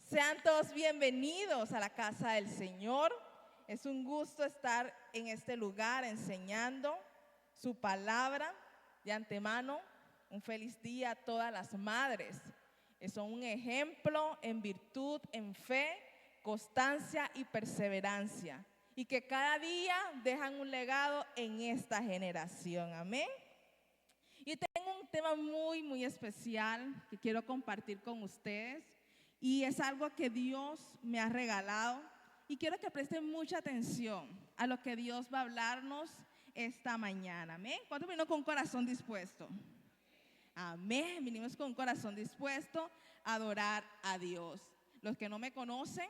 Sean todos bienvenidos a la casa del Señor. Es un gusto estar en este lugar enseñando su palabra. De antemano, un feliz día a todas las madres. Son un ejemplo en virtud, en fe, constancia y perseverancia. Y que cada día dejan un legado en esta generación. Amén. Y tengo un tema muy especial que quiero compartir con ustedes. Y es algo que Dios me ha regalado. Y quiero que presten mucha atención a lo que Dios va a hablarnos esta mañana. ¿Amén? ¿Cuántos vinimos con un corazón dispuesto? Amén. Vinimos con un corazón dispuesto a adorar a Dios. Los que no me conocen,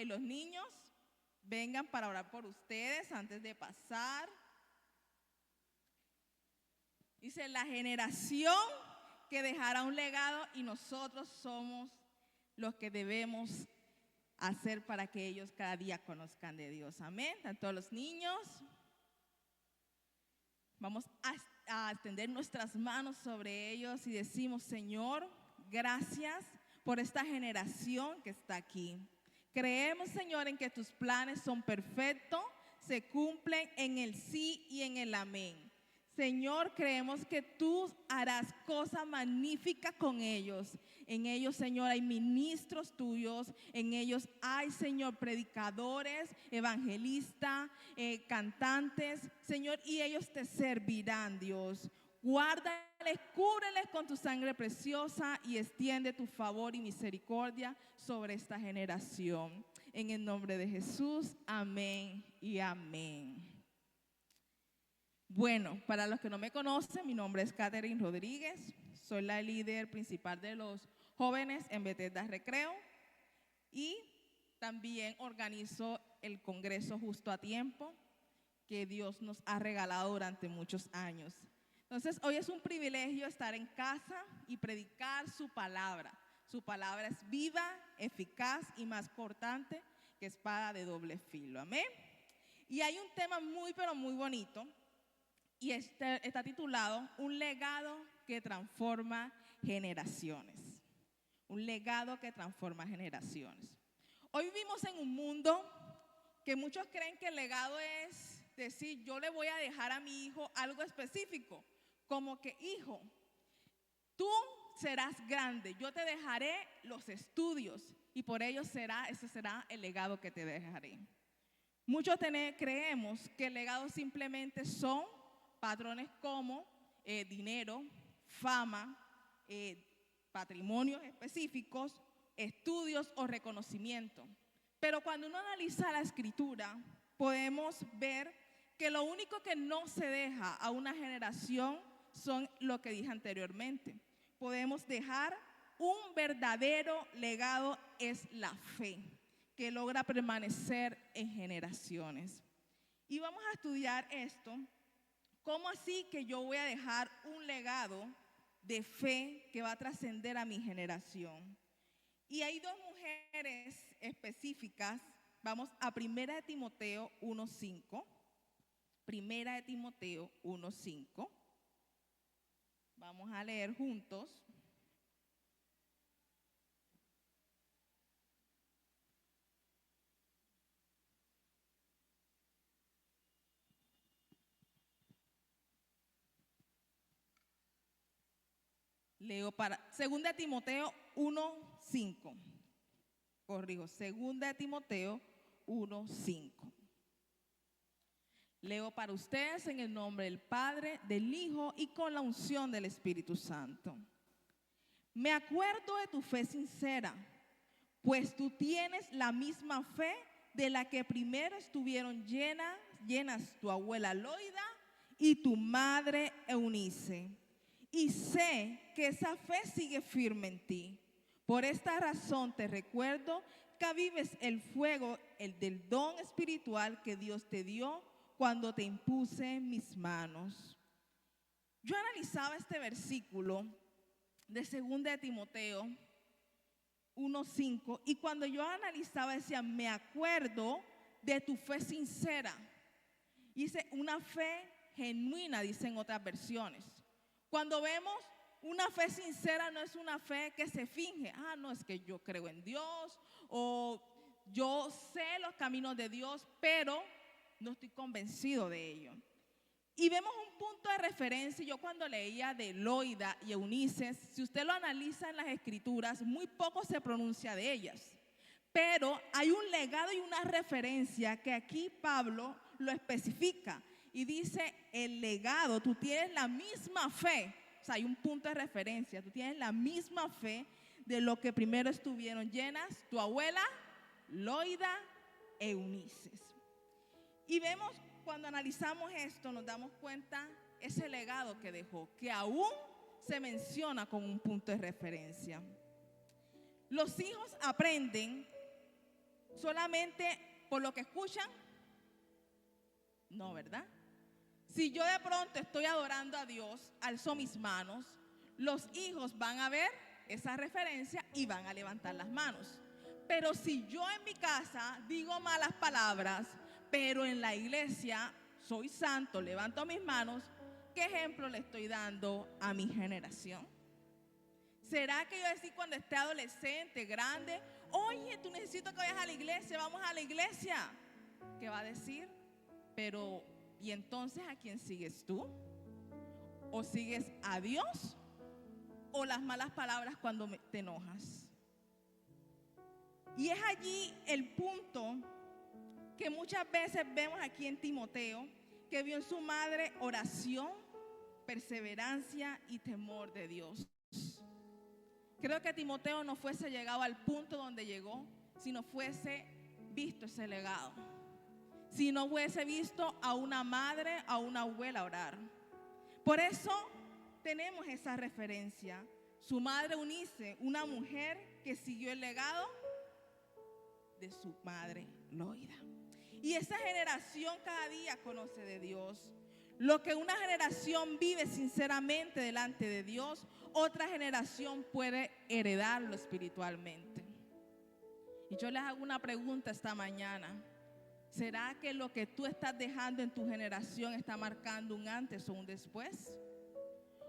los niños, vengan para orar por ustedes antes de pasar. Dice, la generación que dejará un legado y nosotros somos los que debemos hacer para que ellos cada día conozcan de Dios. Amén. A todos los niños, vamos a extender nuestras manos sobre ellos y decimos, Señor, gracias por esta generación que está aquí. Creemos, Señor, en que tus planes son perfectos, se cumplen en el sí y en el amén. Señor, creemos que tú harás cosas magníficas con ellos. En ellos, Señor, hay ministros tuyos. En ellos hay, Señor, predicadores, evangelistas, cantantes, Señor, y ellos te servirán, Dios. Guárdales, cúbreles con tu sangre preciosa y extiende tu favor y misericordia sobre esta generación. En el nombre de Jesús, amén y amén. Bueno, para los que no me conocen, mi nombre es Catherine Rodríguez, soy la líder principal de los jóvenes en Bethesda Recreo y también organizo el Congreso Justo a Tiempo que Dios nos ha regalado durante muchos años. Entonces, hoy es un privilegio estar en casa y predicar su palabra. Su palabra es viva, eficaz y más cortante que espada de doble filo. Amén. Y hay un tema pero muy bonito. Y está titulado Un legado que transforma generaciones. Un legado que transforma generaciones. Hoy vivimos en un mundo que muchos creen que el legado es decir, yo le voy a dejar a mi hijo algo específico. Como que, hijo, tú serás grande, yo te dejaré los estudios y por ello ese será el legado que te dejaré. Muchos creemos que el legado simplemente son patrones como dinero, fama, patrimonios específicos, estudios o reconocimiento. Pero cuando uno analiza la escritura, podemos ver que lo único que no se deja a una generación son lo que dije anteriormente. Podemos dejar un verdadero legado, es la fe, que logra permanecer en generaciones. Y vamos a estudiar esto. ¿Cómo así que yo voy a dejar un legado de fe que va a trascender a mi generación? Y hay dos mujeres específicas. Vamos a 1 Timoteo 1:5. 1 Timoteo 1:5. Vamos a leer juntos. Leo para 2 Timoteo 1:5. Corrijo, 2 Timoteo 1:5. Leo para ustedes en el nombre del Padre, del Hijo y con la unción del Espíritu Santo. Me acuerdo de tu fe sincera, pues tú tienes la misma fe de la que primero estuvieron llenas tu abuela Loida y tu madre Eunice. Y sé que esa fe sigue firme en ti. Por esta razón te recuerdo que avives el fuego, el del don espiritual que Dios te dio cuando te impuse mis manos. Yo analizaba este versículo de 2 Timoteo 1:5 y cuando yo analizaba decía, me acuerdo de tu fe sincera. Dice, una fe genuina, dicen otras versiones. Cuando vemos una fe sincera no es una fe que se finge. Ah, no, es que yo creo en Dios o yo sé los caminos de Dios, pero no estoy convencido de ello. Y vemos un punto de referencia. Yo cuando leía de Loida y Eunice, si usted lo analiza en las escrituras, muy poco se pronuncia de ellas. Pero hay un legado y una referencia que aquí Pablo lo especifica. Y dice, el legado, tú tienes la misma fe. O sea, hay un punto de referencia. Tú tienes la misma fe de lo que primero estuvieron llenas tu abuela, Loida, Eunice. Y vemos, cuando analizamos esto, nos damos cuenta ese legado que dejó, que aún se menciona como un punto de referencia. Los hijos aprenden solamente por lo que escuchan. No, ¿verdad? Si yo de pronto estoy adorando a Dios, alzo mis manos, los hijos van a ver esa referencia y van a levantar las manos. Pero si yo en mi casa digo malas palabras, pero en la iglesia soy santo, levanto mis manos, ¿qué ejemplo le estoy dando a mi generación? ¿Será que yo decir cuando esté adolescente, grande, oye, tú necesito que vayas a la iglesia, vamos a la iglesia? ¿Qué va a decir? Pero, ¿y entonces a quién sigues tú? ¿O sigues a Dios o las malas palabras cuando te enojas? Y es allí el punto que muchas veces vemos aquí en Timoteo, que vio en su madre oración, perseverancia y temor de Dios. Creo que Timoteo no fuese llegado al punto donde llegó si no fuese visto ese legado, si no hubiese visto a una madre, a una abuela orar. Por eso tenemos esa referencia. Su madre Eunice, una mujer que siguió el legado de su madre Loida. Y esa generación cada día conoce de Dios. Lo que una generación vive sinceramente delante de Dios, otra generación puede heredarlo espiritualmente. Y yo les hago una pregunta esta mañana. ¿Será que lo que tú estás dejando en tu generación está marcando un antes o un después?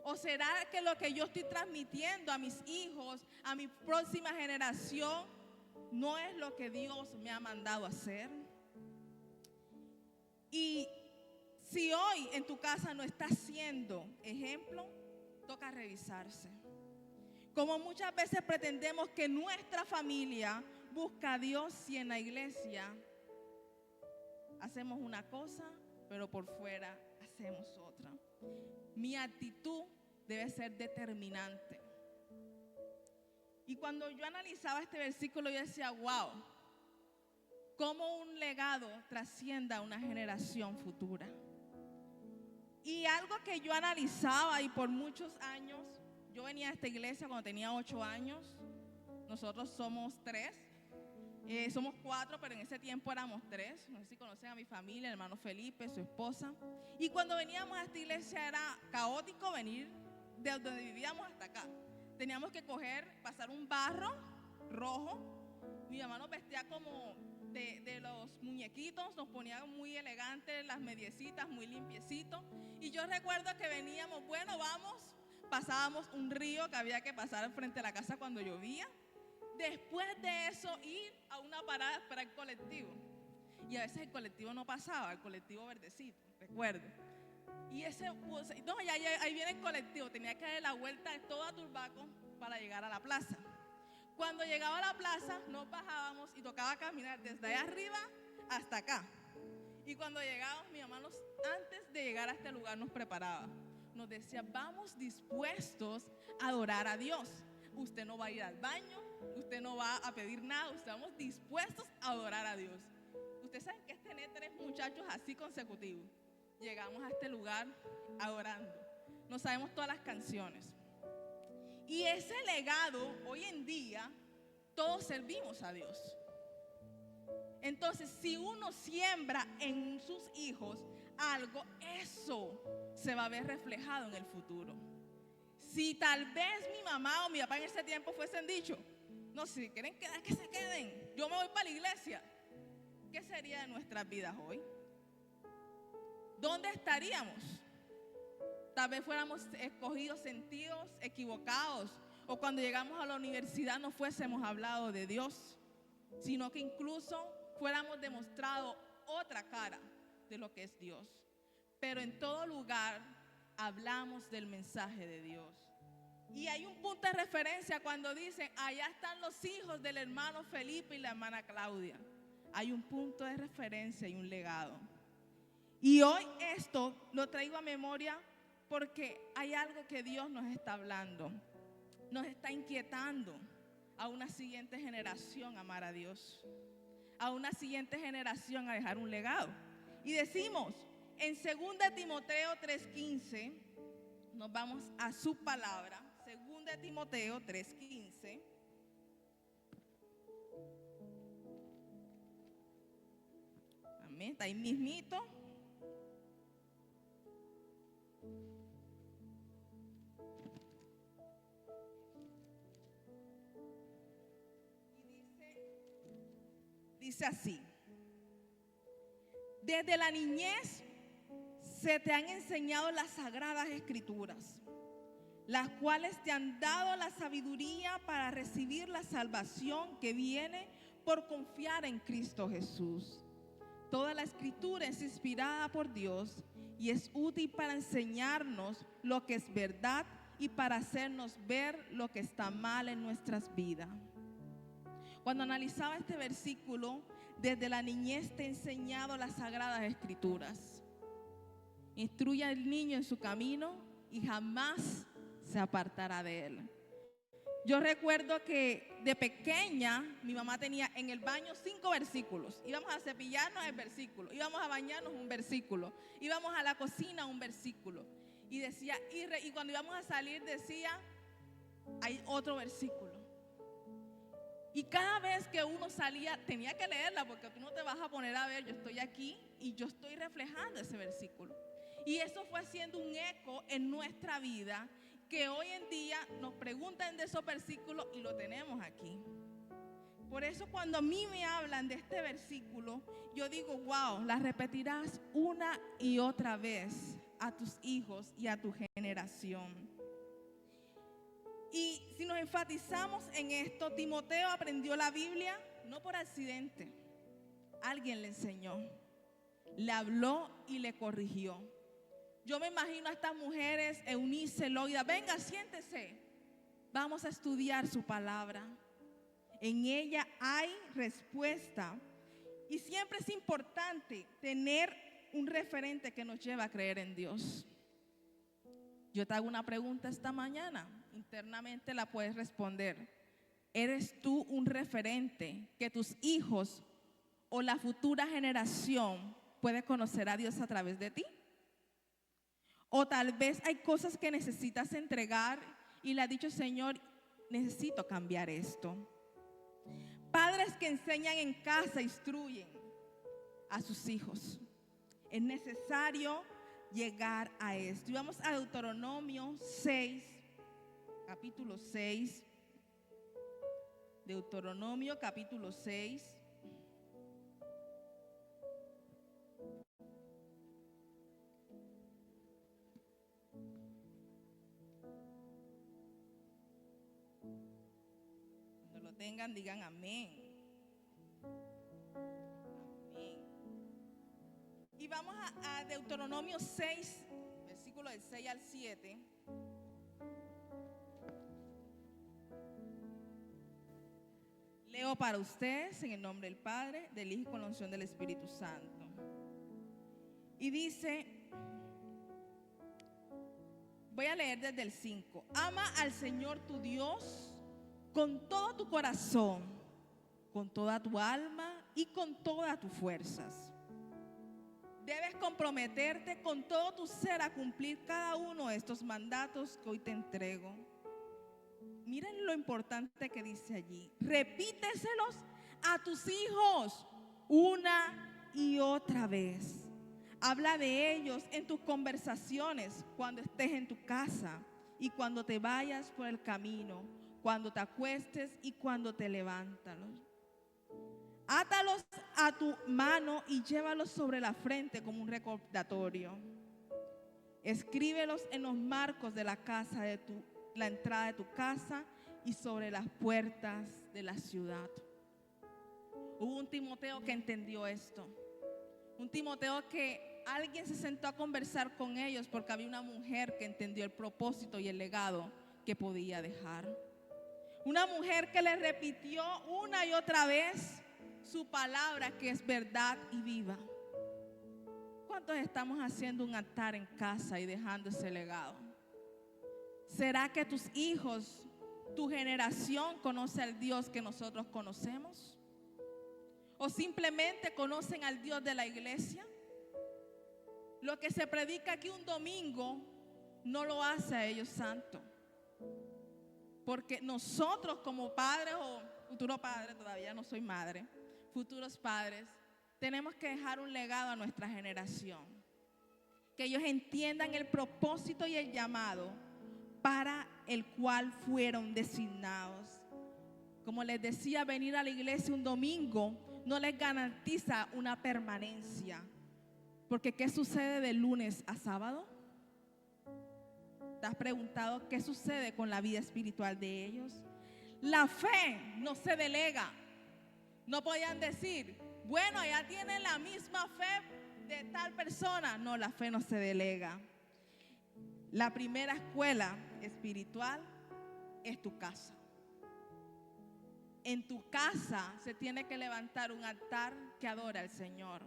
¿O será que lo que yo estoy transmitiendo a mis hijos, a mi próxima generación, no es lo que Dios me ha mandado a hacer? Y si hoy en tu casa no estás siendo ejemplo, toca revisarse. Como muchas veces pretendemos que nuestra familia busca a Dios y en la iglesia hacemos una cosa, pero por fuera hacemos otra. Mi actitud debe ser determinante. Y cuando yo analizaba este versículo, yo decía, wow, cómo un legado trascienda a una generación futura. Y algo que yo analizaba, y por muchos años, yo venía a esta iglesia cuando tenía 8 años, nosotros somos 3, somos 4, pero en ese tiempo éramos 3, no sé si conocen a mi familia, el hermano Felipe, su esposa, y cuando veníamos a esta iglesia era caótico venir de donde vivíamos hasta acá. Teníamos que pasar un barro rojo, mi mamá nos vestía como de los muñequitos, nos ponía muy elegantes, las mediecitas muy limpiecitos, y yo recuerdo que veníamos, bueno, vamos, pasábamos un río que había que pasar frente a la casa cuando llovía. Después de eso, ir a una parada para el colectivo. Y a veces el colectivo no pasaba, el colectivo verdecito, recuerdo. Y ese, no, ahí viene el colectivo, tenía que darle la vuelta de todo a Turbaco para llegar a la plaza. Cuando llegaba a la plaza, nos bajábamos y tocaba caminar desde allá arriba hasta acá. Y cuando llegábamos, mi mamá antes de llegar a este lugar nos preparaba. Nos decía, vamos dispuestos a adorar a Dios. Usted no va a ir al baño, usted no va a pedir nada, estamos dispuestos a adorar a Dios. Ustedes saben que es tener 3 muchachos así consecutivos. Llegamos a este lugar adorando. No sabemos todas las canciones. Y ese legado, hoy en día, todos servimos a Dios. Entonces, si uno siembra en sus hijos algo, eso se va a ver reflejado en el futuro. Si tal vez mi mamá o mi papá en ese tiempo fuesen dicho, no, si quieren quedar, que se queden, yo me voy para la iglesia, ¿qué sería de nuestras vidas hoy? ¿Dónde estaríamos? Tal vez fuéramos escogidos sentidos equivocados, o cuando llegamos a la universidad no fuésemos hablado de Dios, sino que incluso fuéramos demostrado otra cara de lo que es Dios. Pero en todo lugar hablamos del mensaje de Dios. Y hay un punto de referencia cuando dicen, allá están los hijos del hermano Felipe y la hermana Claudia. Hay un punto de referencia y un legado. Y hoy esto lo traigo a memoria porque hay algo que Dios nos está hablando, nos está inquietando a una siguiente generación a amar a Dios, a una siguiente generación a dejar un legado. Y decimos en 2 Timoteo 3:15, nos vamos a su palabra, 2 Timoteo 3:15. Amén, está ahí mismito. Dice así: desde la niñez se te han enseñado las sagradas escrituras, las cuales te han dado la sabiduría para recibir la salvación que viene por confiar en Cristo Jesús. Toda la escritura es inspirada por Dios y es útil para enseñarnos lo que es verdad y para hacernos ver lo que está mal en nuestras vidas. Cuando analizaba este versículo, desde la niñez te he enseñado las sagradas escrituras. Instruye al niño en su camino y jamás se apartará de él. Yo recuerdo que de pequeña mi mamá tenía en el baño 5 versículos. Íbamos a cepillarnos, el versículo. Íbamos a bañarnos, un versículo. Íbamos a la cocina, un versículo. Y decía, y cuando íbamos a salir decía, hay otro versículo. Y cada vez que uno salía, tenía que leerla, porque tú no te vas a poner a ver, yo estoy aquí y yo estoy reflejando ese versículo. Y eso fue haciendo un eco en nuestra vida, que hoy en día nos preguntan de esos versículos y lo tenemos aquí. Por eso cuando a mí me hablan de este versículo, yo digo, wow, la repetirás una y otra vez a tus hijos y a tu generación. Y si nos enfatizamos en esto, Timoteo aprendió la Biblia no por accidente. Alguien le enseñó, le habló y le corrigió. Yo me imagino a estas mujeres, Eunice, Loida, venga, siéntese. Vamos a estudiar su palabra. En ella hay respuesta. Y siempre es importante tener un referente que nos lleve a creer en Dios. Yo te hago una pregunta esta mañana. Internamente la puedes responder. ¿Eres tú un referente que tus hijos o la futura generación puede conocer a Dios a través de ti? O tal vez hay cosas que necesitas entregar y le has dicho, Señor, necesito cambiar esto. Padres que enseñan en casa, instruyen a sus hijos. Es necesario llegar a esto. Y vamos a Deuteronomio 6, capítulo 6. Deuteronomio capítulo 6. Cuando lo tengan, digan amén. Amén. Y vamos a Deuteronomio 6, versículo del 6 al 7. Leo para ustedes en el nombre del Padre, del Hijo y con la unción del Espíritu Santo. Y dice, voy a leer desde el 5. Ama al Señor tu Dios con todo tu corazón, con toda tu alma y con todas tus fuerzas. Debes comprometerte con todo tu ser a cumplir cada uno de estos mandatos que hoy te entrego. Miren lo importante que dice allí. Repíteselos a tus hijos una y otra vez. Habla de ellos en tus conversaciones, cuando estés en tu casa y cuando te vayas por el camino, cuando te acuestes y cuando te levantas. Átalos a tu mano y llévalos sobre la frente como un recordatorio. Escríbelos en los marcos de la casa la entrada de tu casa y sobre las puertas de la ciudad. Hubo un Timoteo que entendió esto. Un Timoteo que alguien se sentó a conversar con ellos porque había una mujer que entendió el propósito y el legado que podía dejar. Una mujer que le repitió una y otra vez su palabra, que es verdad y viva. ¿Cuántos estamos haciendo un altar en casa y dejando ese legado? ¿Será que tus hijos, tu generación conoce al Dios que nosotros conocemos? ¿O simplemente conocen al Dios de la iglesia? Lo que se predica aquí un domingo no lo hace a ellos santo. Porque nosotros como padres o futuros padres, todavía no soy madre, futuros padres, tenemos que dejar un legado a nuestra generación. Que ellos entiendan el propósito y el llamado para el cual fueron designados. Como les decía, venir a la iglesia un domingo no les garantiza una permanencia. Porque ¿qué sucede de lunes a sábado? ¿Te has preguntado qué sucede con la vida espiritual de ellos? La fe no se delega. No podían decir, bueno, ya tienen la misma fe de tal persona. No, la fe no se delega. La primera escuela espiritual es tu casa. En tu casa se tiene que levantar un altar que adora al Señor.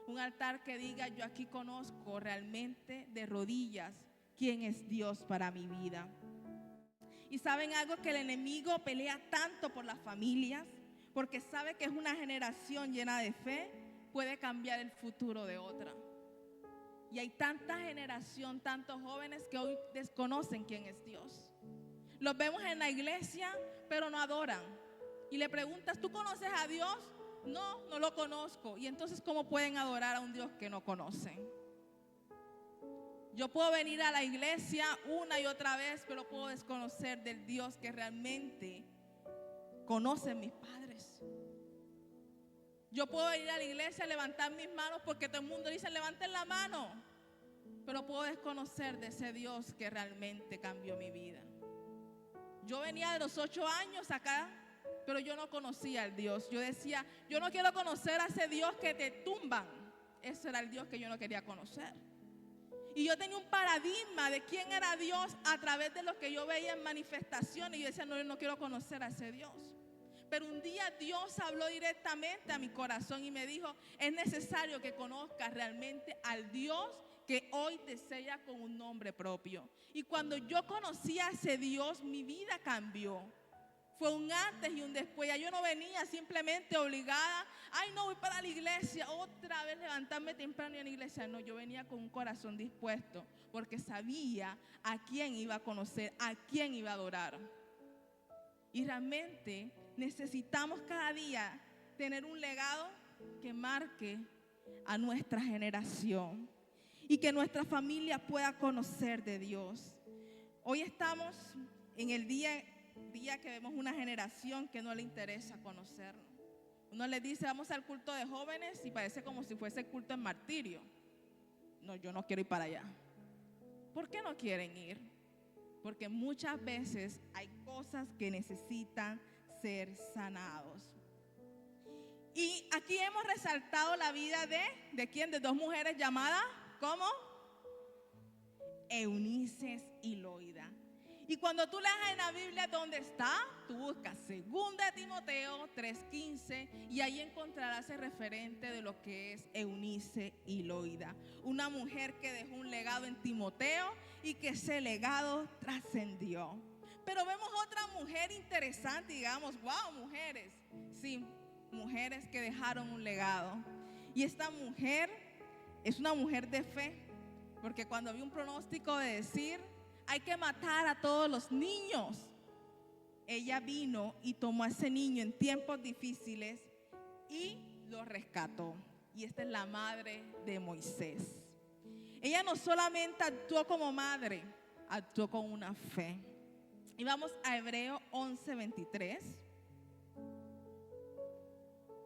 Un altar que diga, yo aquí conozco realmente de rodillas quién es Dios para mi vida. Y saben algo, que el enemigo pelea tanto por las familias, porque sabe que es una generación llena de fe, puede cambiar el futuro de otra. Y hay tanta generación, tantos jóvenes que hoy desconocen quién es Dios. Los vemos en la iglesia, pero no adoran. Y le preguntas, ¿tú conoces a Dios? No, no lo conozco. Y entonces, ¿cómo pueden adorar a un Dios que no conocen? Yo puedo venir a la iglesia una y otra vez, pero puedo desconocer del Dios que realmente conocen mis padres. Yo puedo ir a la iglesia a levantar mis manos porque todo el mundo dice levanten la mano, pero puedo desconocer de ese Dios que realmente cambió mi vida. Yo venía de los 8 años acá, pero yo no conocía al Dios. Yo decía, yo no quiero conocer a ese Dios que te tumban. Ese era el Dios que yo no quería conocer. Y yo tenía un paradigma de quién era Dios a través de lo que yo veía en manifestaciones. Y yo decía, no, yo no quiero conocer a ese Dios. Pero un día Dios habló directamente a mi corazón y me dijo, es necesario que conozcas realmente al Dios que hoy te sella con un nombre propio. Y cuando yo conocí a ese Dios, mi vida cambió. Fue un antes y un después. Ya yo no venía simplemente obligada. Ay, no, voy para la iglesia. Otra vez levantarme temprano y en la iglesia. No, yo venía con un corazón dispuesto. Porque sabía a quién iba a conocer, a quién iba a adorar. Y realmente necesitamos cada día tener un legado que marque a nuestra generación. Y que nuestra familia pueda conocer de Dios. Hoy estamos en el día que vemos una generación que no le interesa conocernos. Uno le dice, vamos al culto de jóvenes y parece como si fuese el culto en martirio. No, yo no quiero ir para allá. ¿Por qué no quieren ir? Porque muchas veces hay cosas que necesitan ser sanados. Y aquí hemos resaltado la vida ¿de quién? De 2 mujeres llamadas, ¿cómo? Eunice y Loida. Y cuando tú leas en la Biblia dónde está, tú buscas 2 Timoteo 3:15 y ahí encontrarás el referente de lo que es Eunice y Loida. Una mujer que dejó un legado en Timoteo y que ese legado trascendió. Pero vemos otra mujer interesante, digamos, wow, mujeres. Sí, mujeres que dejaron un legado. Y esta mujer es una mujer de fe, porque cuando vi un pronóstico de decir, hay que matar a todos los niños, ella vino y tomó a ese niño en tiempos difíciles y lo rescató. Y esta es la madre de Moisés. Ella no solamente actuó como madre, actuó con una fe. Y vamos a Hebreos 11:23.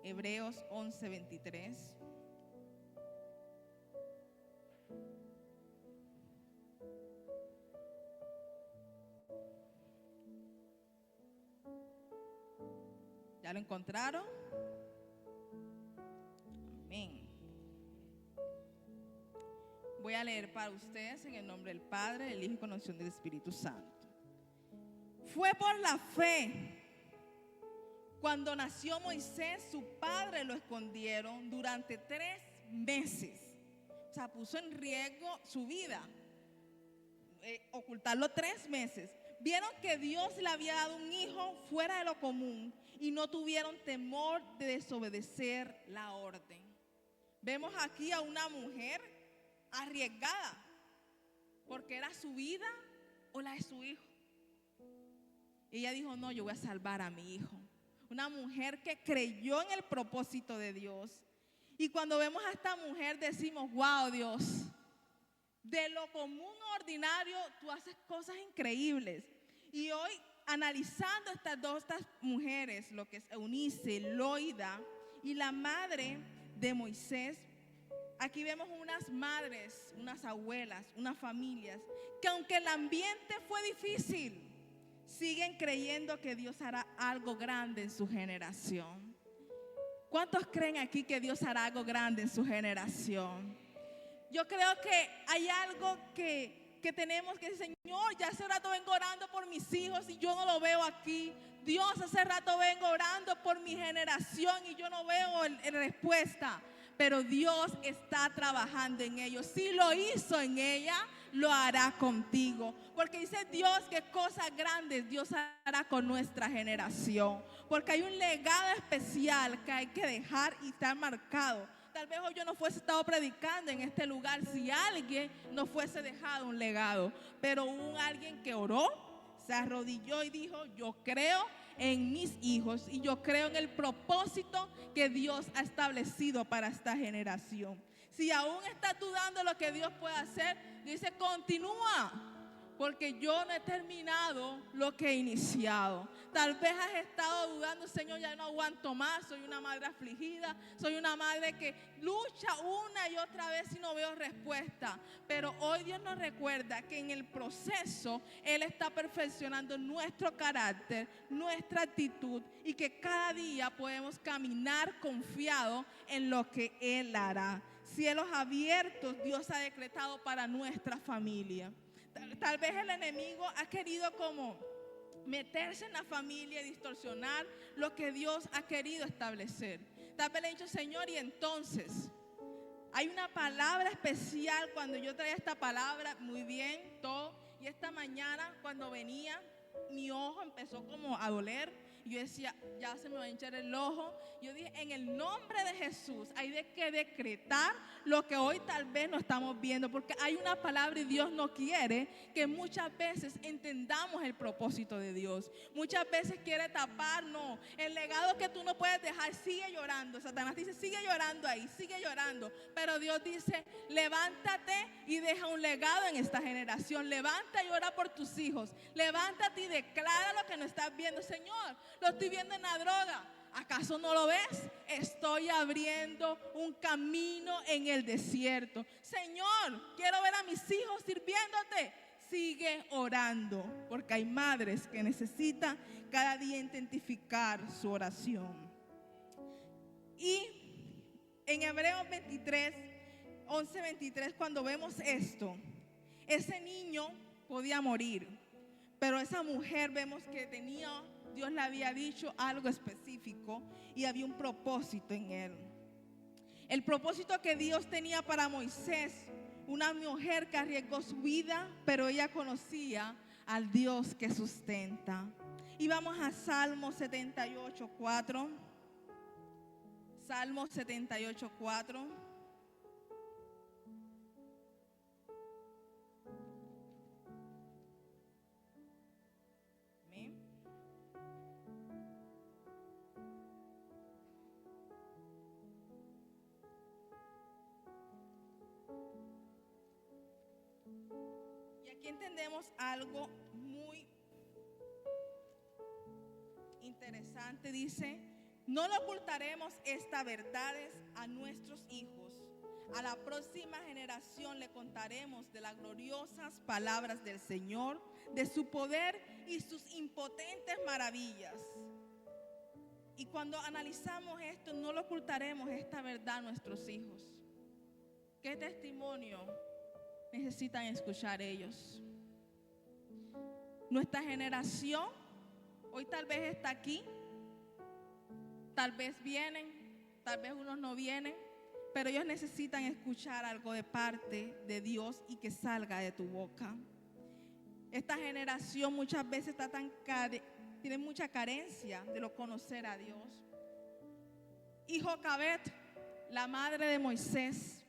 Hebreos 11:23. ¿Ya lo encontraron? Amén. Voy a leer para ustedes en el nombre del Padre, del Hijo y con la unción del Espíritu Santo. Fue por la fe. Cuando nació Moisés, su padre lo escondieron durante 3 meses. O sea, puso en riesgo su vida. Ocultarlo 3 meses. Vieron que Dios le había dado un hijo fuera de lo común y no tuvieron temor de desobedecer la orden. Vemos aquí a una mujer arriesgada, porque era su vida o la de su hijo. Y ella dijo, no, yo voy a salvar a mi hijo. Una mujer que creyó en el propósito de Dios. Y cuando vemos a esta mujer decimos, wow, Dios, de lo común a ordinario tú haces cosas increíbles. Y hoy, analizando estas mujeres, lo que es Eunice, Loida y la madre de Moisés, aquí vemos unas madres, unas abuelas, unas familias que aunque el ambiente fue difícil, siguen creyendo que Dios hará algo grande en su generación. ¿Cuántos creen aquí que Dios hará algo grande en su generación? Yo creo que hay algo que tenemos que decir, Señor, ya hace rato vengo orando por mis hijos y yo no lo veo aquí. Dios, hace rato vengo orando por mi generación y yo no veo respuesta. Pero Dios está trabajando en ellos. Si lo hizo en ella, lo hará contigo. Porque dice Dios que cosas grandes Dios hará con nuestra generación. Porque hay un legado especial que hay que dejar y estar marcado. Tal vez hoy yo no fuese estado predicando en este lugar si alguien no fuese dejado un legado. Pero hubo alguien que oró, se arrodilló y dijo, yo creo en mis hijos y yo creo en el propósito que Dios ha establecido para esta generación. Si aún estás dudando lo que Dios puede hacer, dice continúa, porque yo no he terminado lo que he iniciado. Tal vez has estado dudando, Señor, ya no aguanto más, soy una madre afligida, soy una madre que lucha una y otra vez y no veo respuesta. Pero hoy Dios nos recuerda que en el proceso Él está perfeccionando nuestro carácter, nuestra actitud y que cada día podemos caminar confiado en lo que Él hará. Cielos abiertos Dios ha decretado para nuestra familia. Tal vez el enemigo ha querido como meterse en la familia y distorsionar lo que Dios ha querido establecer. Tal vez le he dicho, Señor, y entonces hay una palabra especial. Cuando yo traía esta palabra, muy bien, todo. Y esta mañana cuando venía, mi ojo empezó como a doler. Yo decía, ya se me va a hinchar el ojo. Yo dije, en el nombre de Jesús hay que decretar lo que hoy tal vez no estamos viendo, porque hay una palabra y Dios no quiere que muchas veces entendamos el propósito de Dios. Muchas veces quiere taparnos el legado que tú no puedes dejar. Sigue llorando. Satanás dice, sigue llorando ahí, sigue llorando. Pero Dios dice, levántate y deja un legado en esta generación. Levanta y ora por tus hijos. Levántate y declara lo que no estás viendo. Señor, lo estoy viendo en la droga. ¿Acaso no lo ves? Estoy abriendo un camino en el desierto. Señor, quiero ver a mis hijos sirviéndote. Sigue orando, porque hay madres que necesitan cada día identificar su oración. Y en Hebreos 23, 11-23, cuando vemos esto, ese niño podía morir, pero esa mujer vemos que Dios le había dicho algo específico y había un propósito en él. El propósito que Dios tenía para Moisés, una mujer que arriesgó su vida, pero ella conocía al Dios que sustenta. Y vamos a Salmo 78:4. Salmo 78:4. Aquí entendemos algo muy interesante. Dice, no le ocultaremos estas verdades a nuestros hijos. A la próxima generación le contaremos de las gloriosas palabras del Señor, de su poder y sus impotentes maravillas. Y cuando analizamos esto, no lo ocultaremos esta verdad a nuestros hijos. ¿Qué testimonio necesitan escuchar ellos? Nuestra generación hoy tal vez está aquí, tal vez vienen, tal vez unos no vienen, pero ellos necesitan escuchar algo de parte de Dios y que salga de tu boca. Esta generación muchas veces está tiene mucha carencia de lo conocer a Dios. Y Jocabet, la madre de Moisés,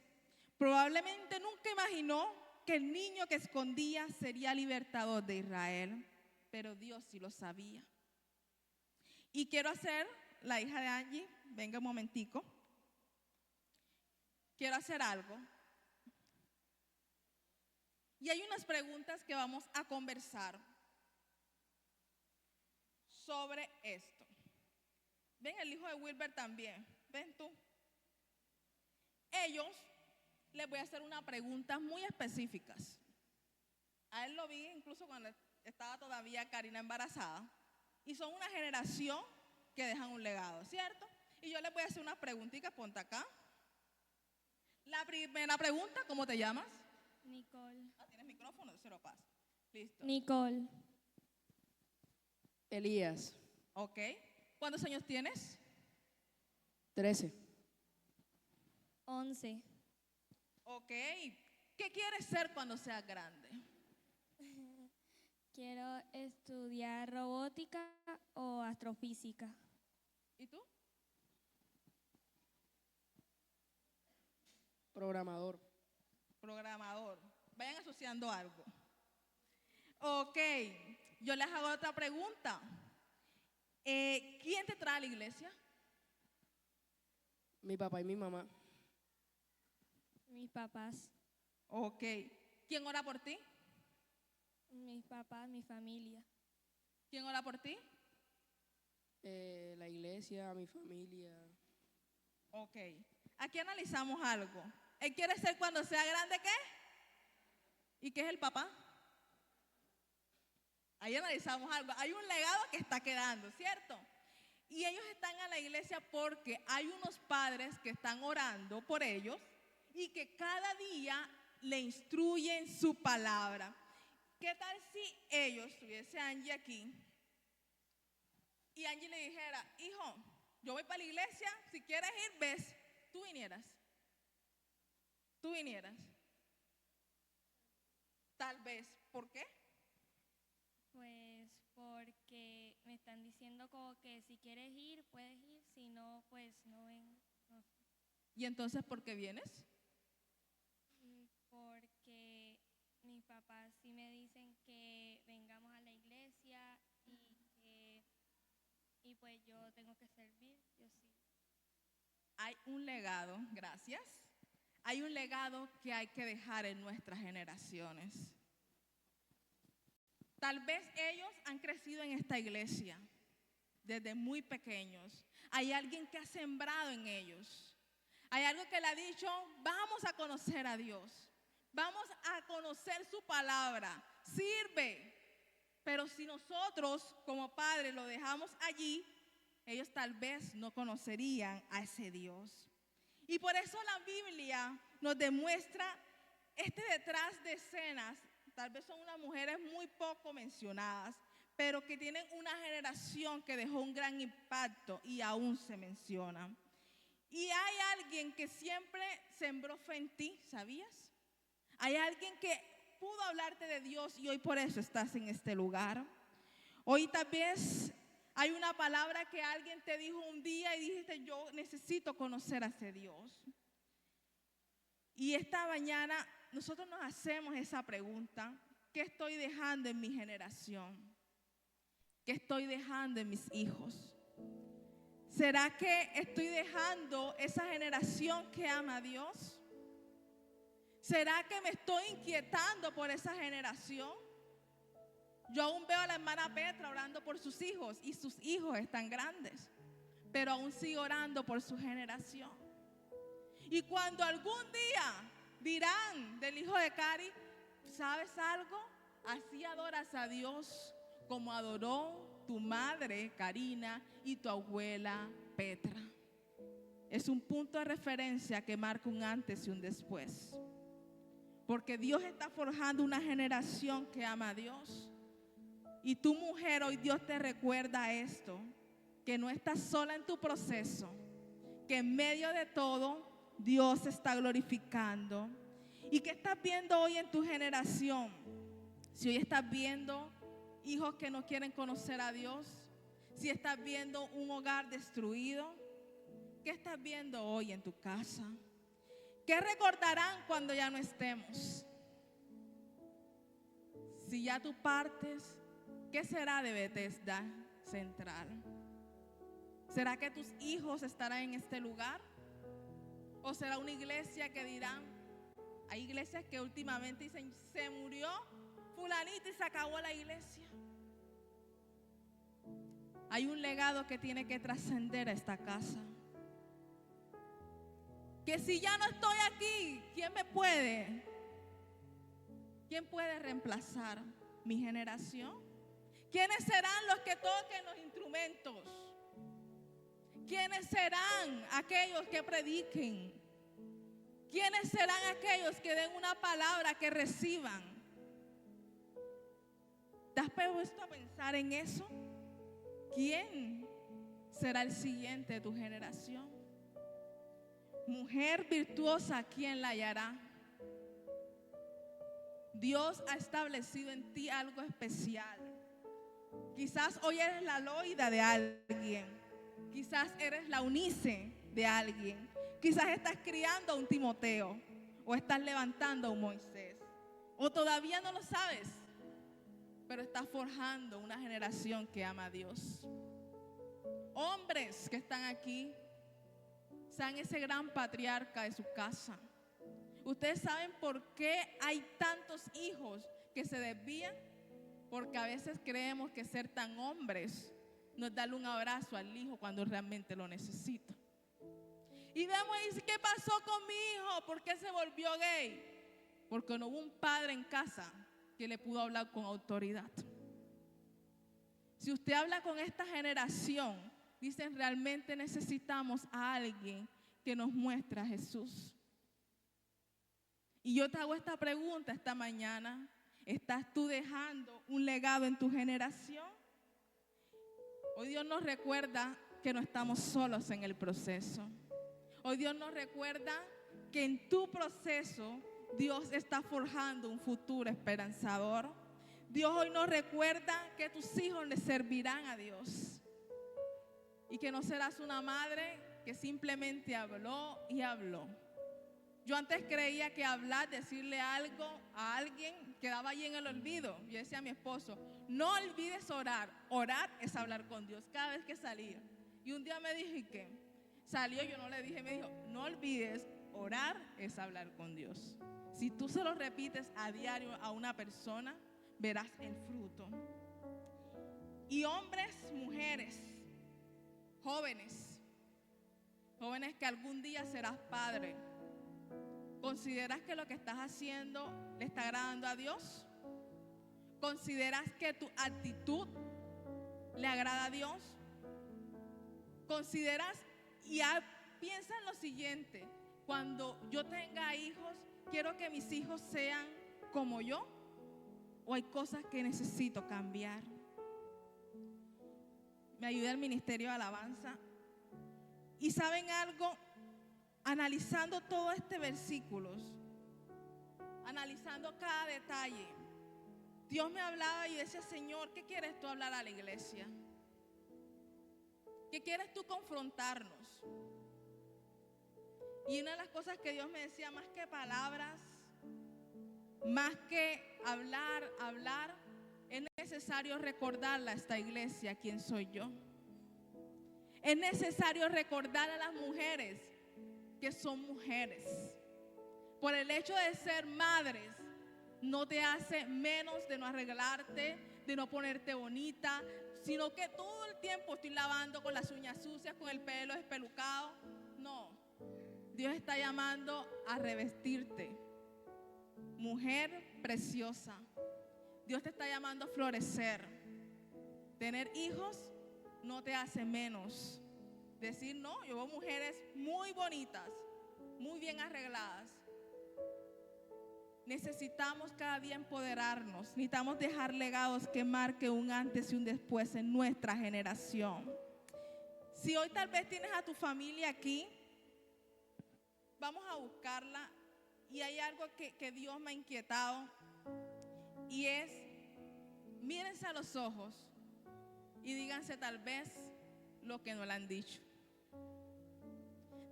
probablemente nunca imaginó que el niño que escondía sería libertador de Israel, pero Dios sí lo sabía. Y quiero hacer, la hija de Angie, venga un momentico. Quiero hacer algo. Y hay unas preguntas que vamos a conversar sobre esto. Ven el hijo de Wilber también. Ven tú. Ellos, les voy a hacer unas preguntas muy específicas. A él lo vi incluso cuando estaba todavía Karina embarazada. Y son una generación que dejan un legado, ¿cierto? Y yo les voy a hacer unas preguntitas, ponte acá. La primera pregunta, ¿cómo te llamas? Nicole. ¿Tienes micrófono? Se lo paso. Listo. Nicole. Elías. Ok. ¿Cuántos años tienes? 13. 11. Ok. ¿Qué quieres ser cuando seas grande? Quiero estudiar robótica o astrofísica. ¿Y tú? Programador. Programador. Vayan asociando algo. Ok. Yo les hago otra pregunta. ¿Quién te trae a la iglesia? Mi papá y mi mamá. Mis papás. Ok. ¿Quién ora por ti? Mis papás, mi familia. ¿Quién ora por ti? La iglesia, mi familia. Ok. Aquí analizamos algo. ¿Él quiere ser cuando sea grande qué? ¿Y qué es el papá? Ahí analizamos algo. Hay un legado que está quedando, ¿cierto? Y ellos están en la iglesia porque hay unos padres que están orando por ellos y que cada día le instruyen su palabra. ¿Qué tal si ellos, tuviese a Angie aquí, y Angie le dijera, hijo, yo voy para la iglesia, si quieres ir, ves, tú vinieras? Tú vinieras. Tal vez. ¿Por qué? Pues porque me están diciendo como que si quieres ir, puedes ir, si no, pues no ven. No sé. ¿Y entonces por qué vienes? Porque mis papás sí me dicen que vengamos a la iglesia y pues yo tengo que servir, yo sí. Hay un legado, gracias. Hay un legado que hay que dejar en nuestras generaciones. Tal vez ellos han crecido en esta iglesia desde muy pequeños. Hay alguien que ha sembrado en ellos. Hay algo que le ha dicho, vamos a conocer a Dios. Vamos a conocer su palabra. Sirve. Pero si nosotros como padres lo dejamos allí, ellos tal vez no conocerían a ese Dios. Y por eso la Biblia nos demuestra este detrás de escenas. Tal vez son unas mujeres muy poco mencionadas, pero que tienen una generación que dejó un gran impacto y aún se menciona. Y hay alguien que siempre sembró fe en ti, ¿sabías? Hay alguien que pudo hablarte de Dios y hoy por eso estás en este lugar. Hoy tal vez hay una palabra que alguien te dijo un día y dijiste, yo necesito conocer a ese Dios. Y esta mañana nosotros nos hacemos esa pregunta, ¿qué estoy dejando en mi generación? ¿Qué estoy dejando en mis hijos? ¿Será que estoy dejando esa generación que ama a Dios? ¿Será que me estoy inquietando por esa generación? Yo aún veo a la hermana Petra orando por sus hijos y sus hijos están grandes, pero aún sigo orando por su generación. Y cuando algún día dirán del hijo de Cari, ¿sabes algo? Así adoras a Dios como adoró tu madre Karina y tu abuela Petra. Es un punto de referencia que marca un antes y un después. Porque Dios está forjando una generación que ama a Dios. Y tu mujer, hoy Dios te recuerda esto, que no estás sola en tu proceso, que en medio de todo Dios se está glorificando. ¿Y qué estás viendo hoy en tu generación? Si hoy estás viendo hijos que no quieren conocer a Dios, si estás viendo un hogar destruido, ¿qué estás viendo hoy en tu casa? ¿Qué recordarán cuando ya no estemos? Si ya tú partes, ¿qué será de Bethesda Central? ¿Será que tus hijos estarán en este lugar? ¿O será una iglesia que dirán? Hay iglesias que últimamente dicen, se murió fulanito y se acabó la iglesia. Hay un legado que tiene que trascender a esta casa. Que si ya no estoy aquí, ¿quién me puede? ¿Quién puede reemplazar mi generación? ¿Quiénes serán los que toquen los instrumentos? ¿Quiénes serán aquellos que prediquen? ¿Quiénes serán aquellos que den una palabra que reciban? ¿Te has puesto a pensar en eso? ¿Quién será el siguiente de tu generación? Mujer virtuosa, ¿quién la hallará? Dios ha establecido en ti algo especial. Quizás hoy eres la Loida de alguien. Quizás eres la Unice de alguien. Quizás estás criando a un Timoteo o estás levantando a un Moisés. O todavía no lo sabes, pero estás forjando una generación que ama a Dios. Hombres que están aquí, sean ese gran patriarca de su casa. Ustedes saben por qué hay tantos hijos que se desvían, porque a veces creemos que ser tan hombres no es darle un abrazo al hijo cuando realmente lo necesita. Y vemos y dice, ¿qué pasó con mi hijo? ¿Por qué se volvió gay? Porque no hubo un padre en casa que le pudo hablar con autoridad. Si usted habla con esta generación, dicen, realmente necesitamos a alguien que nos muestre a Jesús. Y yo te hago esta pregunta esta mañana. ¿Estás tú dejando un legado en tu generación? Hoy Dios nos recuerda que no estamos solos en el proceso. Hoy Dios nos recuerda que en tu proceso Dios está forjando un futuro esperanzador. Dios hoy nos recuerda que tus hijos le servirán a Dios. Y que no serás una madre que simplemente habló y habló. Yo antes creía que hablar, decirle algo a alguien, quedaba allí en el olvido. Yo decía a mi esposo, no olvides orar. Orar es hablar con Dios cada vez que salía. Y un día me dijo, ¿y qué? Salió, yo no le dije, me dijo, no olvides, orar es hablar con Dios. Si tú se lo repites a diario a una persona, verás el fruto. Y hombres, mujeres, jóvenes que algún día serás padre. ¿Consideras que lo que estás haciendo le está agradando a Dios? ¿Consideras que tu actitud le agrada a Dios? ¿Consideras y piensa en lo siguiente? Cuando yo tenga hijos, ¿quiero que mis hijos sean como yo? ¿O hay cosas que necesito cambiar? Me ayuda el Ministerio de Alabanza. ¿Y saben algo? Analizando todos estos versículos, analizando cada detalle, Dios me hablaba y decía, Señor, ¿qué quieres tú hablar a la iglesia? ¿Qué quieres tú confrontarnos? Y una de las cosas que Dios me decía, más que palabras, más que hablar, es necesario recordarle a esta iglesia quién soy yo. Es necesario recordar a las mujeres que son mujeres. Por el hecho de ser madres, no te hace menos de no arreglarte, de no ponerte bonita, sino que todo el tiempo estoy lavando con las uñas sucias, con el pelo espelucado. No, Dios está llamando a revestirte, mujer preciosa. Dios te está llamando a florecer. Tener hijos no te hace menos. Decir, no, yo veo mujeres muy bonitas, muy bien arregladas. Necesitamos cada día empoderarnos. Necesitamos dejar legados que marquen un antes y un después en nuestra generación. Si hoy tal vez tienes a tu familia aquí, vamos a buscarla. Y hay algo que Dios me ha inquietado, y es, mírense a los ojos y díganse tal vez lo que no le han dicho.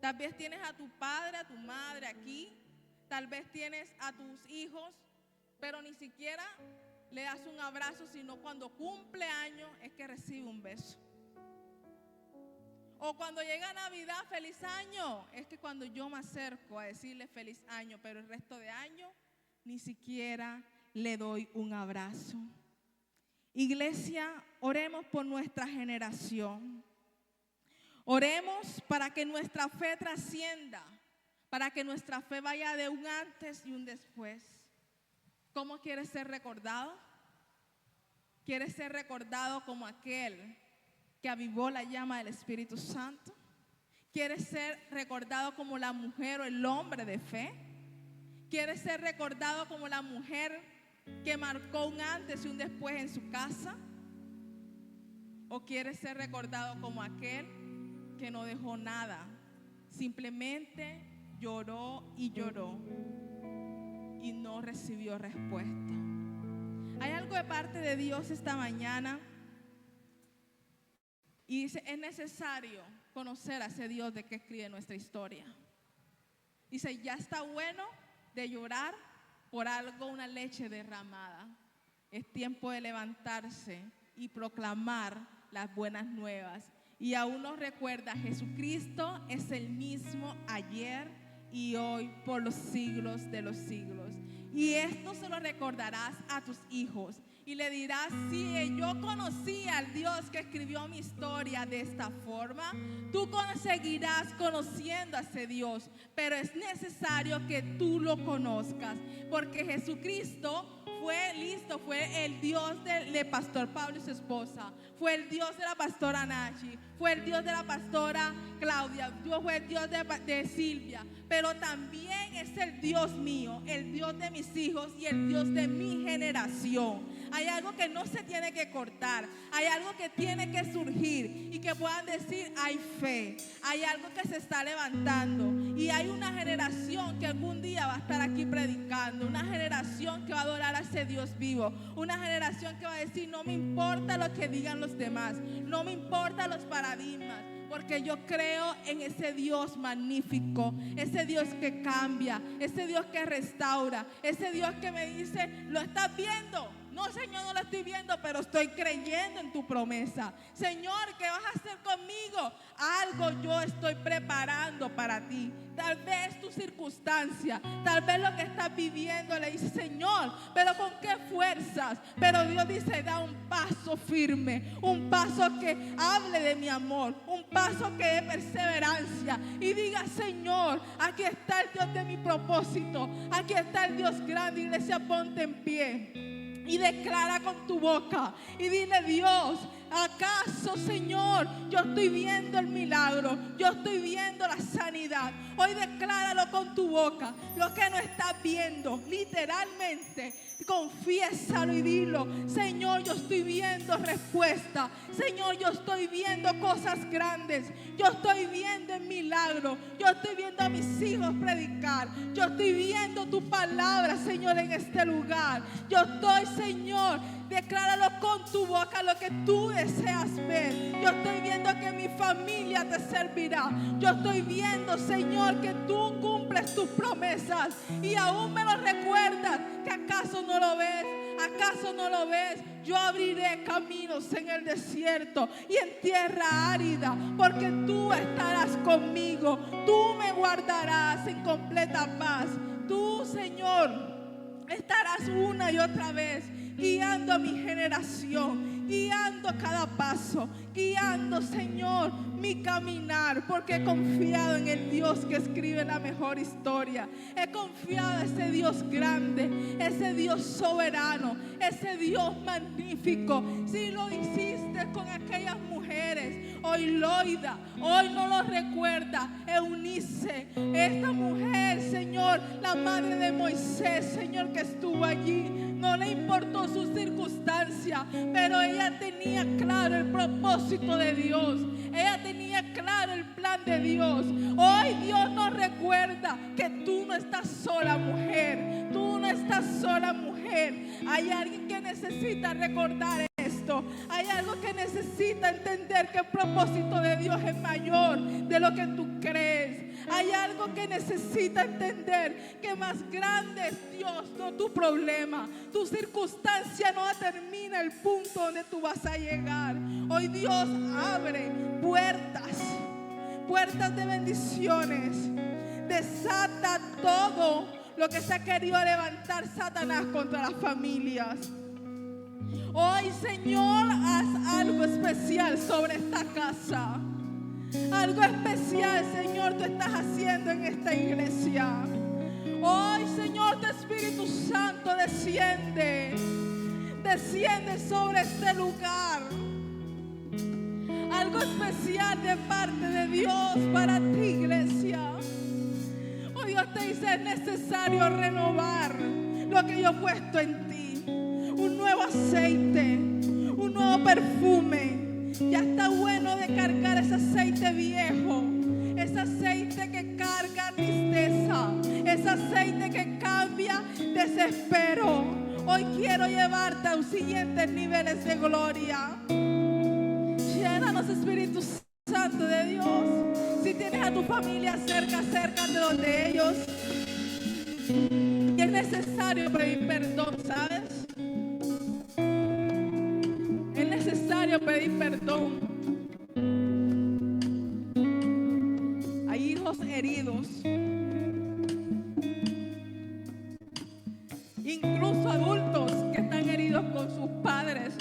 Tal vez tienes a tu padre, a tu madre aquí, tal vez tienes a tus hijos, pero ni siquiera le das un abrazo, sino cuando cumple años es que recibe un beso. O cuando llega Navidad, feliz año, es que cuando yo me acerco a decirle feliz año, pero el resto de año ni siquiera le doy un abrazo. Iglesia, oremos por nuestra generación. Oremos para que nuestra fe trascienda, para que nuestra fe vaya de un antes y un después. ¿Cómo quieres ser recordado? ¿Quieres ser recordado como aquel que avivó la llama del Espíritu Santo? ¿Quieres ser recordado como la mujer o el hombre de fe? ¿Quieres ser recordado como la mujer que marcó un antes y un después en su casa? ¿O quieres ser recordado como aquel que no dejó nada? Simplemente lloró y lloró y no recibió respuesta. Hay algo de parte de Dios esta mañana. Y dice, es necesario conocer a ese Dios de que escribe nuestra historia. Dice, ya está bueno de llorar por algo, una leche derramada. Es tiempo de levantarse y proclamar las buenas nuevas. Y aún nos recuerda, Jesucristo es el mismo ayer y hoy por los siglos de los siglos. Y esto se lo recordarás a tus hijos. Y le dirás, sí, yo conocí al Dios que escribió mi historia de esta forma. Tú seguirás conociendo a ese Dios, pero es necesario que tú lo conozcas, porque Jesucristo fue el Dios de Pastor Pablo y su esposa, fue el Dios de la pastora Nachi, fue el Dios de la pastora Claudia, fue el Dios de Silvia, pero también es el Dios mío, el Dios de mis hijos y el Dios de mi generación. Hay algo que no se tiene que cortar, hay algo que tiene que surgir y que puedan decir, hay fe, hay algo que se está levantando y hay una generación que algún día va a estar aquí predicando, una generación que va a adorar a ese Dios vivo, una generación que va a decir, no me importa lo que digan los demás, no me importa los paradigmas, porque yo creo en ese Dios magnífico, ese Dios que cambia, ese Dios que restaura, ese Dios que me dice, ¿lo estás viendo? No, Señor, no lo estoy viendo, pero estoy creyendo en tu promesa. Señor, ¿qué vas a hacer conmigo? Algo yo estoy preparando para ti. Tal vez tu circunstancia, tal vez lo que estás viviendo, le dice, Señor, pero ¿con qué fuerzas? Pero Dios dice, da un paso firme, un paso que hable de mi amor, un paso que dé perseverancia y diga, Señor, aquí está el Dios de mi propósito, aquí está el Dios grande. Iglesia, ponte en pie y declara con tu boca y dile, Dios, ¿acaso, Señor, yo estoy viendo el milagro? Yo estoy viendo la sanidad. Hoy decláralo con tu boca. Lo que no estás viendo, literalmente, confiésalo y dilo, Señor, yo estoy viendo respuesta. Señor, yo estoy viendo cosas grandes. Yo estoy viendo el milagro. Yo estoy viendo a mis hijos predicar. Yo estoy viendo tu palabra, Señor, en este lugar. Yo estoy, Señor, decláralo con tu boca lo que tú deseas ver. Yo estoy viendo que mi familia te servirá. Yo estoy viendo, Señor, que tú cumples tus promesas y aún me lo recuerdas. ¿Que acaso no lo ves? ¿Acaso no lo ves? Yo abriré caminos en el desierto y en tierra árida, porque tú estarás conmigo. Tú me guardarás en completa paz. Tú, Señor, estarás una y otra vez guiando a mi generación, guiando cada paso, guiando, Señor, mi caminar, porque he confiado en el Dios que escribe la mejor historia. He confiado en ese Dios grande, ese Dios soberano, ese Dios magnífico. Si lo hiciste con aquellas mujeres, hoy Loida, hoy no lo recuerda, Eunice, esta mujer, Señor, la madre de Moisés, Señor, que estuvo allí. No le importó su circunstancia, pero ella tenía claro el propósito de Dios. Ella tenía claro el plan de Dios. Hoy Dios nos recuerda que tú no estás sola, mujer. Tú no estás sola, mujer. Hay alguien que necesita recordar esto. Hay algo que necesita entender que el propósito de Dios es mayor de lo que tú crees. Hay algo que necesita entender, que más grande es Dios, no tu problema. Tu circunstancia no determina el punto donde tú vas a llegar. Hoy Dios abre puertas de bendiciones. Desata todo lo que se ha querido levantar Satanás contra las familias. Hoy, Señor, haz algo especial sobre esta casa. Algo especial, Señor, tú estás haciendo en esta iglesia. Hoy, Señor, tu Espíritu Santo desciende sobre este lugar. Algo especial de parte de Dios para ti, iglesia. Hoy Dios te dice: es necesario renovar lo que yo he puesto en ti. Un nuevo aceite, un nuevo perfume. Ya está bueno de cargar ese aceite viejo, ese aceite que carga tristeza, ese aceite que cambia desespero. Hoy quiero llevarte a los siguientes niveles de gloria. Llénanos, Espíritu Santo de Dios. Si tienes a tu familia cerca, acércate donde ellos. Y es necesario pedir perdón, ¿sabes? Es necesario pedir perdón. Hay hijos heridos, incluso adultos que están heridos con sus padres.